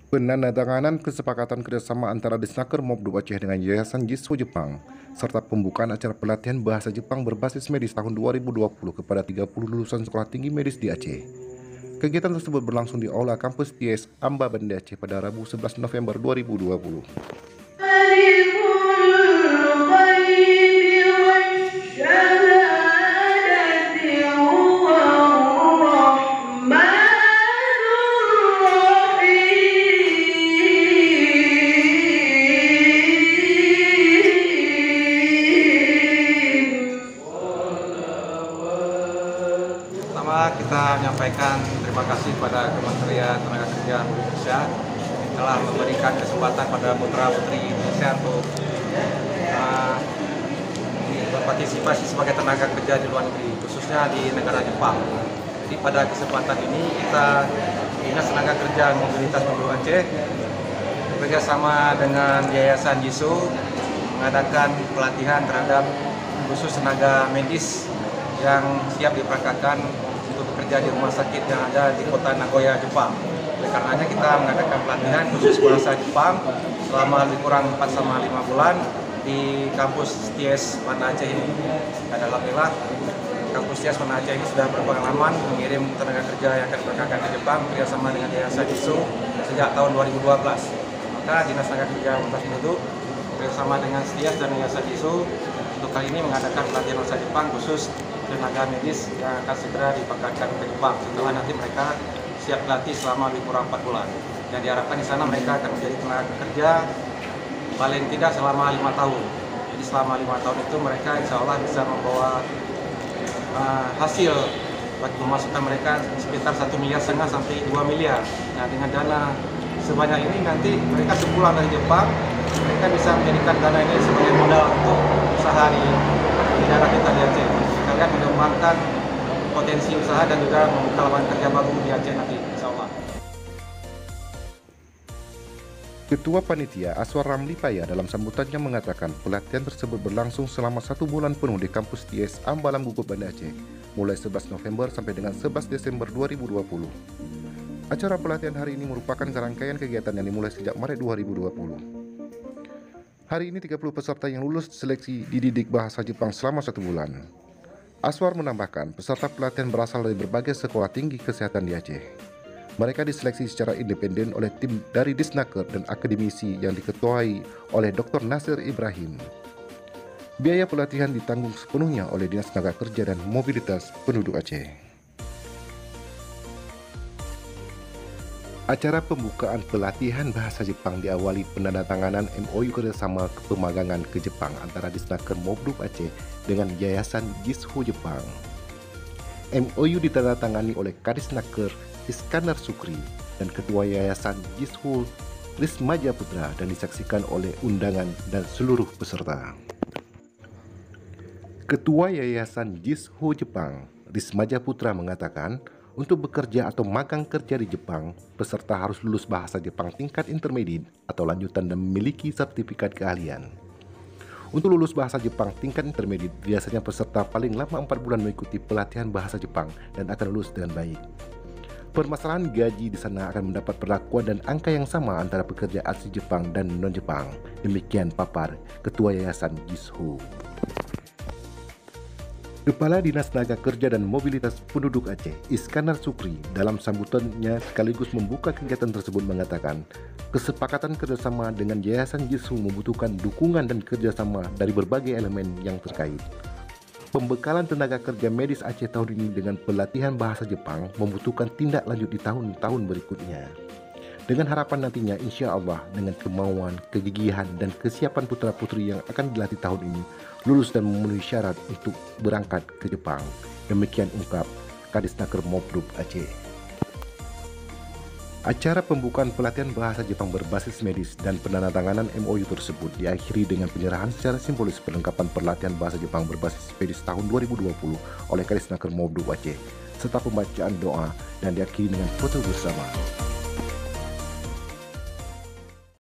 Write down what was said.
Penandatanganan kesepakatan kerjasama antara Disnaker Mobdub Aceh dengan Yayasan Jisho Jepang, serta pembukaan acara pelatihan bahasa Jepang berbasis medis tahun 2020 kepada 30 lulusan sekolah tinggi medis di Aceh. Kegiatan tersebut berlangsung di Aula Kampus TS Amba Banda Aceh pada Rabu 11 November 2020. Pertama, kita menyampaikan terima kasih kepada Kementerian Tenaga Kerja Indonesia yang telah memberikan kesempatan pada putra-putri Indonesia untuk berpartisipasi sebagai tenaga kerja di luar negeri, khususnya di negara Jepang. Jadi pada kesempatan ini kita Dinas Tenaga Kerja Mobilitas Mobdub Aceh bekerjasama dengan Yayasan Jisho mengadakan pelatihan terhadap khusus tenaga medis yang siap diperakakan untuk bekerja di rumah sakit yang ada di kota Nagoya, Jepang. Oleh karenanya kita mengadakan pelatihan khusus bahasa Jepang selama lebih kurang 4-5 bulan di kampus TS Banda Aceh ini. Dan alhamdulillah kampus TS Banda Aceh ini sudah berpengalaman mengirim tenaga kerja yang akan diperakakan ke Jepang bekerjasama dengan Yayasan Jisho sejak tahun 2012. Maka Dinas Tenaga Kerja Mobilitas Mobdub bersama dengan STIAS dan Yayasan Jisho untuk kali ini mengadakan pelatihan bahasa Jepang khusus tenaga medis yang akan segera dipakaikan ke Jepang setelah nanti mereka siap latih selama lebih kurang 4 bulan. Dan diharapkan di sana mereka akan menjadi tenaga kerja paling tidak selama 5 tahun. Jadi selama 5 tahun itu mereka insya Allah bisa membawa hasil bagi pemasukan mereka sekitar 1,5 miliar sampai 2 miliar. Nah, dengan dana sebanyak ini nanti mereka sepulang dari Jepang, mereka bisa menjadikan dana ini sebagai modal untuk usaha di daerah kita di Aceh. Sekalian mengembangkan potensi usaha dan juga membuka lapangan kerja baru di Aceh nanti, insya Allah. Ketua Panitia Aswar Ramlipaya dalam sambutannya mengatakan pelatihan tersebut berlangsung selama 1 bulan penuh di kampus TS Ambalam Gugup Banda Aceh, mulai 11 November sampai dengan 11 Desember 2020. Acara pelatihan hari ini merupakan serangkaian kegiatan yang dimulai sejak Maret 2020. Hari ini 30 peserta yang lulus seleksi dididik bahasa Jepang selama 1 bulan. Aswar menambahkan, peserta pelatihan berasal dari berbagai sekolah tinggi kesehatan di Aceh. Mereka diseleksi secara independen oleh tim dari Disnaker dan akademisi yang diketuai oleh Dr. Nasir Ibrahim. Biaya pelatihan ditanggung sepenuhnya oleh Dinas Tenaga Kerja dan Mobilitas Penduduk Aceh. Acara pembukaan pelatihan bahasa Jepang diawali penandatanganan MOU kerjasama pemagangan ke Jepang antara Disnaker Mobdub Aceh dengan Yayasan Jisho Jepang. MOU ditandatangani oleh Kadisnaker Iskandar Sukri dan Ketua Yayasan Jisho Rismaja Putra dan disaksikan oleh undangan dan seluruh peserta. Ketua Yayasan Jisho Jepang, Rismaja Putra mengatakan, untuk bekerja atau magang kerja di Jepang, peserta harus lulus bahasa Jepang tingkat intermediate atau lanjutan dan memiliki sertifikat keahlian. Untuk lulus bahasa Jepang tingkat intermediate, biasanya peserta paling lama 4 bulan mengikuti pelatihan bahasa Jepang dan akan lulus dengan baik. Permasalahan gaji di sana akan mendapat perlakuan dan angka yang sama antara pekerja asli Jepang dan non-Jepang. Demikian papar Ketua Yayasan Jisho. Kepala Dinas Tenaga Kerja dan Mobilitas Penduduk Aceh, Iskandar Sukri, dalam sambutannya sekaligus membuka kegiatan tersebut mengatakan, kesepakatan kerjasama dengan Yayasan Jisho membutuhkan dukungan dan kerjasama dari berbagai elemen yang terkait. Pembekalan tenaga kerja medis Aceh tahun ini dengan pelatihan bahasa Jepang membutuhkan tindak lanjut di tahun-tahun berikutnya. Dengan harapan nantinya insya Allah dengan kemauan, kegigihan, dan kesiapan putra-putri yang akan dilatih tahun ini lulus dan memenuhi syarat untuk berangkat ke Jepang. Demikian ungkap Kadisnaker Mobdub Aceh. Acara pembukaan pelatihan bahasa Jepang berbasis medis dan penandatanganan MOU tersebut diakhiri dengan penyerahan secara simbolis perlengkapan pelatihan bahasa Jepang berbasis medis tahun 2020 oleh Kadisnaker Mobdub Aceh serta pembacaan doa dan diakhiri dengan foto bersama.